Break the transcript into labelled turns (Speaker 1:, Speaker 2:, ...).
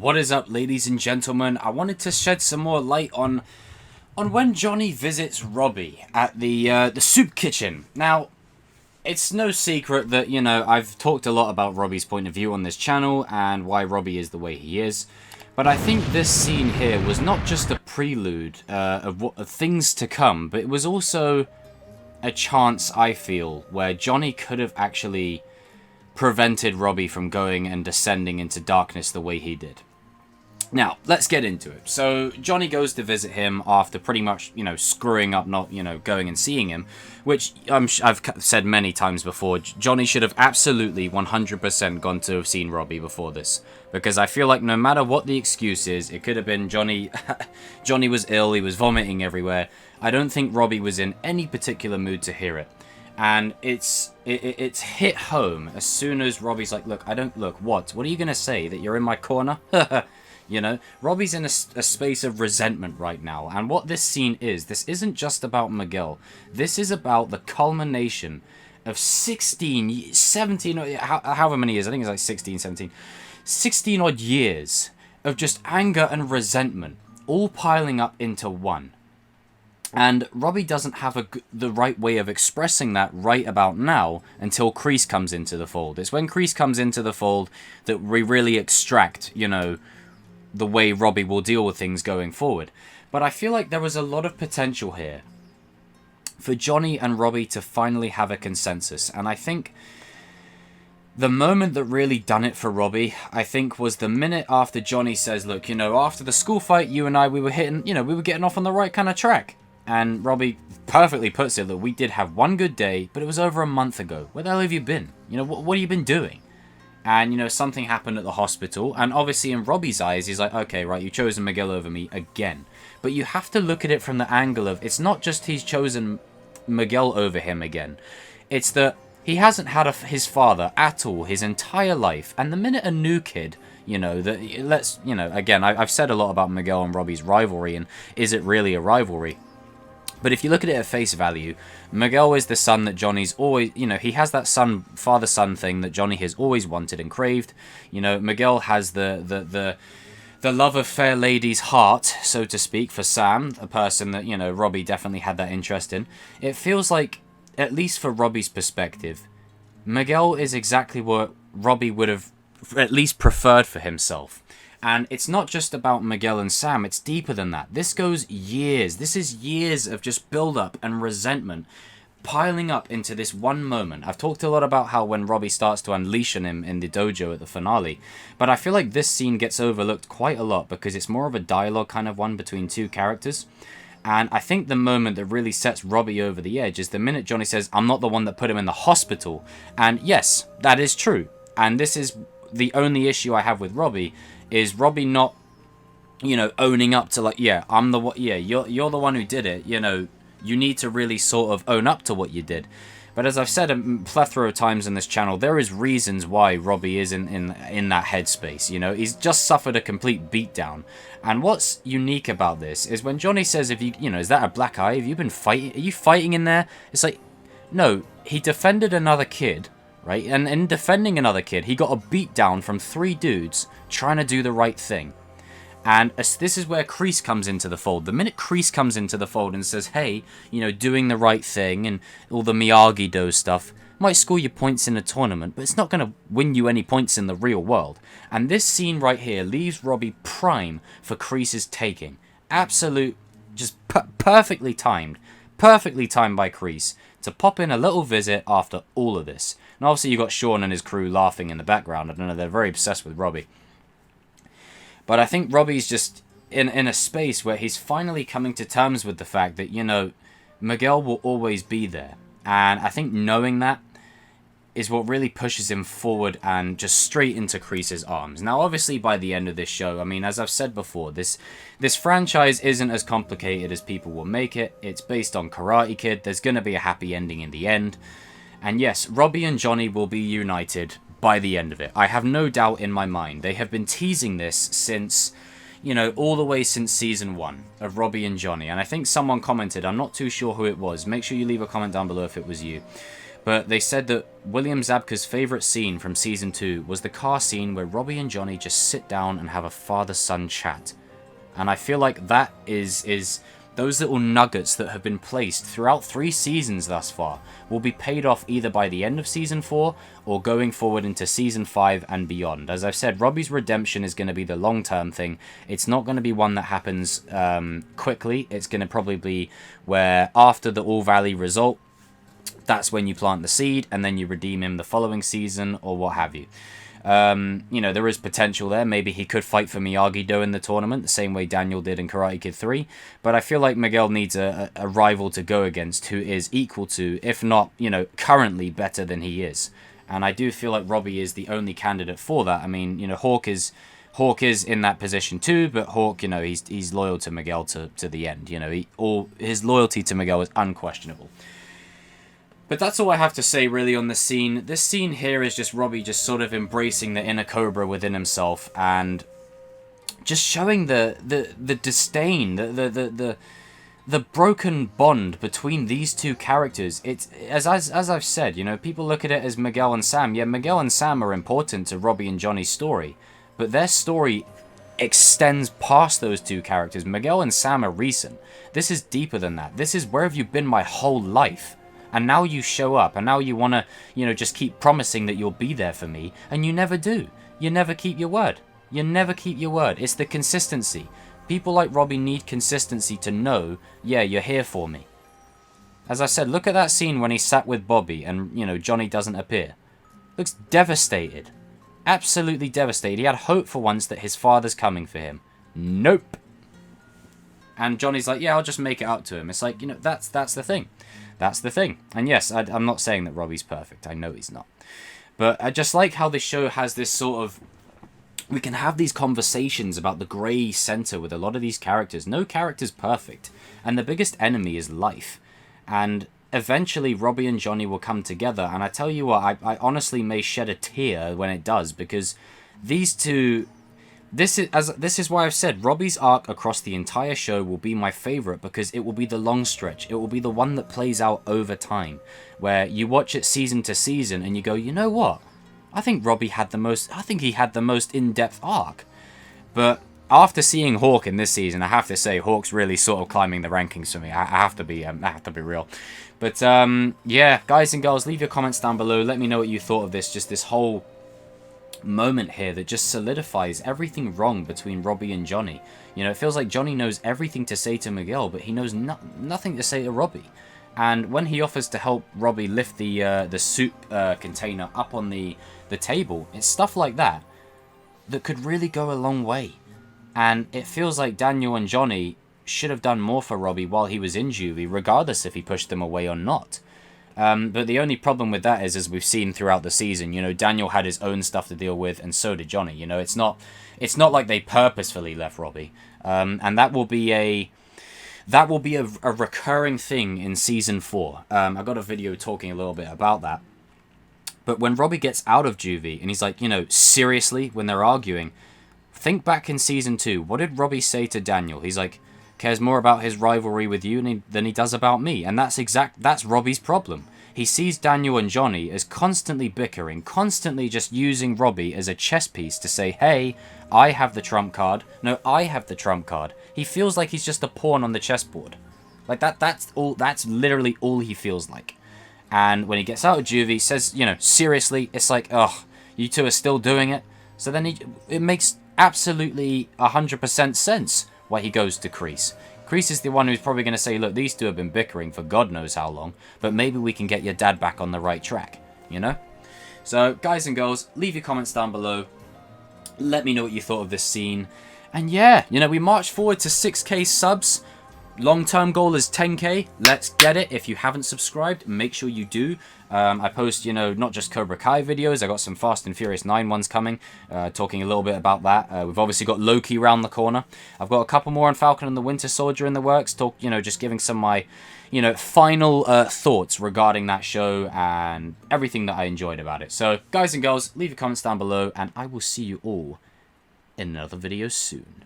Speaker 1: What is up, ladies and gentlemen? I wanted to shed some more light on when Johnny visits Robby at the soup kitchen. Now, it's no secret that, I've talked a lot about Robby's point of view on this channel and why Robby is the way he is. But I think this scene here was not just a prelude of things to come, but it was also a chance, I feel, where Johnny could have actually prevented Robby from going and descending into darkness the way he did. Now, let's get into it. So, Johnny goes to visit him after pretty much, screwing up not, going and seeing him, which I've said many times before. Johnny should have absolutely 100% gone to have seen Robby before this, because I feel like no matter what the excuse is, it could have been Johnny was ill, he was vomiting everywhere. I don't think Robby was in any particular mood to hear it. And it's hit home as soon as Robby's like, look, what are you going to say? That you're in my corner? Robby's in a space of resentment right now. And what this scene is, this isn't just about Miguel. This is about the culmination of 16, 17, however many years, I think it's like 16, 17, 16 odd years of just anger and resentment, all piling up into one. And Robby doesn't have the right way of expressing that right about now until Kreese comes into the fold. It's when Kreese comes into the fold that we really extract, the way Robby will deal with things going forward. But I feel like there was a lot of potential here for Johnny and Robby to finally have a consensus. And I think the moment that really done it for Robby, I think, was the minute after Johnny says, look, after the school fight, you and I, we were hitting, we were getting off on the right kind of track. And Robby perfectly puts it that we did have one good day, but it was over a month ago. Where the hell have you been? What have you been doing? And, something happened at the hospital. And obviously in Robby's eyes, he's like, okay, right, you've chosen Miguel over me again. But you have to look at it from the angle of, it's not just he's chosen Miguel over him again. It's that he hasn't had his father at all his entire life. And the minute a new kid, again, I've said a lot about Miguel and Robby's rivalry. And is it really a rivalry? But if you look at it at face value, Miguel is the son that Johnny's always, he has that father-son thing that Johnny has always wanted and craved. Miguel has the love of fair lady's heart, so to speak, for Sam, a person that, Robby definitely had that interest in. It feels like, at least for Robby's perspective, Miguel is exactly what Robby would have at least preferred for himself. And it's not just about Miguel and Sam, it's deeper than that. This goes years. This is years of just build-up and resentment piling up into this one moment. I've talked a lot about how when Robby starts to unleash on him in the dojo at the finale, but I feel like this scene gets overlooked quite a lot because it's more of a dialogue kind of one between two characters. And I think the moment that really sets Robby over the edge is the minute Johnny says, I'm not the one that put him in the hospital. And yes, that is true. And this is the only issue I have with Robby, is Robby not, owning up to, like, yeah, I'm the one, yeah, you're the one who did it, you need to really sort of own up to what you did. But as I've said a plethora of times on this channel, there is reasons why Robby is in that headspace, he's just suffered a complete beatdown. And what's unique about this is when Johnny says, if you, is that a black eye? Have you been fighting? Are you fighting in there? It's like, no, he defended another kid, right? And in defending another kid, he got a beat down from 3 dudes trying to do the right thing. And this is where Kreese comes into the fold. The minute Kreese comes into the fold and says, hey, doing the right thing and all the Miyagi-Do stuff might score you points in a tournament, but it's not going to win you any points in the real world. And this scene right here leaves Robby prime for Kreese's taking. Absolute, just perfectly timed by Kreese to pop in a little visit after all of this. And obviously you got Sean and his crew laughing in the background. I don't know, they're very obsessed with Robby. But I think Robby's just in a space where he's finally coming to terms with the fact that, Miguel will always be there. And I think knowing that is what really pushes him forward and just straight into Kreese's arms. Now, obviously, by the end of this show, I mean, as I've said before, this franchise isn't as complicated as people will make it. It's based on Karate Kid. There's going to be a happy ending in the end. And yes, Robby and Johnny will be united by the end of it. I have no doubt in my mind. They have been teasing this since, you know, all the way since season 1 of Robby and Johnny. And I think someone commented, I'm not too sure who it was. Make sure you leave a comment down below if it was you. But they said that William Zabka's favourite scene from season 2 was the car scene where Robby and Johnny just sit down and have a father-son chat. And I feel like that is those little nuggets that have been placed throughout 3 seasons thus far will be paid off either by the end of season 4 or going forward into season 5 and beyond. As I've said, Robby's redemption is going to be the long-term thing. It's not going to be one that happens quickly. It's going to probably be where after the All Valley result, that's when you plant the seed and then you redeem him the following season or what have you. You know, there is potential there. Maybe he could fight for Miyagi-Do in the tournament, the same way Daniel did in Karate Kid 3. But I feel like Miguel needs a rival to go against who is equal to, if not, you know, currently better than he is. And I do feel like Robby is the only candidate for that. I mean, you know, Hawk is in that position too, but Hawk, you know, he's loyal to Miguel to the end. You know, his loyalty to Miguel is unquestionable. But that's all I have to say really on this scene. This scene here is just Robby just sort of embracing the inner Cobra within himself and just showing the disdain, the broken bond between these two characters. It's as I've said, you know, people look at it as Miguel and Sam. Yeah, Miguel and Sam are important to Robby and Johnny's story, but their story extends past those two characters. Miguel and Sam are recent. This is deeper than that. This is where have you been my whole life? And now you show up, and now you want to, you know, just keep promising that you'll be there for me, and you never do. You never keep your word. You never keep your word. It's the consistency. People like Robby need consistency to know, yeah, you're here for me. As I said, look at that scene when he sat with Bobby, and, you know, Johnny doesn't appear. Looks devastated. Absolutely devastated. He had hope for once that his father's coming for him. Nope. And Johnny's like, yeah, I'll just make it up to him. It's like, you know, that's the thing. That's the thing. And yes, I'm not saying that Robby's perfect. I know he's not. But I just like how this show has this sort of... We can have these conversations about the grey centre with a lot of these characters. No character's perfect. And the biggest enemy is life. And eventually Robby and Johnny will come together. And I tell you what, I honestly may shed a tear when it does. Because these two... This is why I've said Robby's arc across the entire show will be my favourite because it will be the long stretch. It will be the one that plays out over time, where you watch it season to season and you go, you know what? I think he had the most in-depth arc. But after seeing Hawk in this season, I have to say Hawk's really sort of climbing the rankings for me. I have to be real. But yeah, guys and girls, leave your comments down below. Let me know what you thought of this. Just this whole moment here that just solidifies everything wrong between Robby and Johnny. You know, it feels like Johnny knows everything to say to Miguel, but he knows nothing to say to Robby. And when he offers to help Robby lift the soup container up on the table, it's stuff like that that could really go a long way. And it feels like Daniel and Johnny should have done more for Robby while he was in juvie, regardless if he pushed them away or not. But the only problem with that is, as we've seen throughout the season, you know, Daniel had his own stuff to deal with, and so did Johnny. You know, it's not like they purposefully left Robby, and that will be a recurring thing in season 4. I got a video talking a little bit about that. But when Robby gets out of juvie, and he's like, you know, seriously, when they're arguing, think back in season 2. What did Robby say to Daniel? He's like, cares more about his rivalry with you than he does about me. And that's Robby's problem. He sees Daniel and Johnny as constantly bickering, constantly just using Robby as a chess piece to say, hey, I have the trump card. No, I have the trump card. He feels like he's just a pawn on the chessboard. Like that's literally all he feels like. And when he gets out of juvie, he says, you know, seriously, it's like, ugh, you two are still doing it. So then it makes absolutely 100% sense why he goes to Kreese. Kreese is the one who's probably going to say, look, these two have been bickering for God knows how long, but maybe we can get your dad back on the right track, you know? So, guys and girls, leave your comments down below. Let me know what you thought of this scene. And yeah, you know, we march forward to 6K subs. Long-term goal is 10K. Let's get it. If you haven't subscribed, make sure you do. I post, you know, not just Cobra Kai videos. I got some Fast and Furious 9 ones coming, talking a little bit about that. We've obviously got Loki round the corner. I've got a couple more on Falcon and the Winter Soldier in the works. You know, just giving some of my, you know, final thoughts regarding that show and everything that I enjoyed about it. So, guys and girls, leave your comments down below, and I will see you all in another video soon.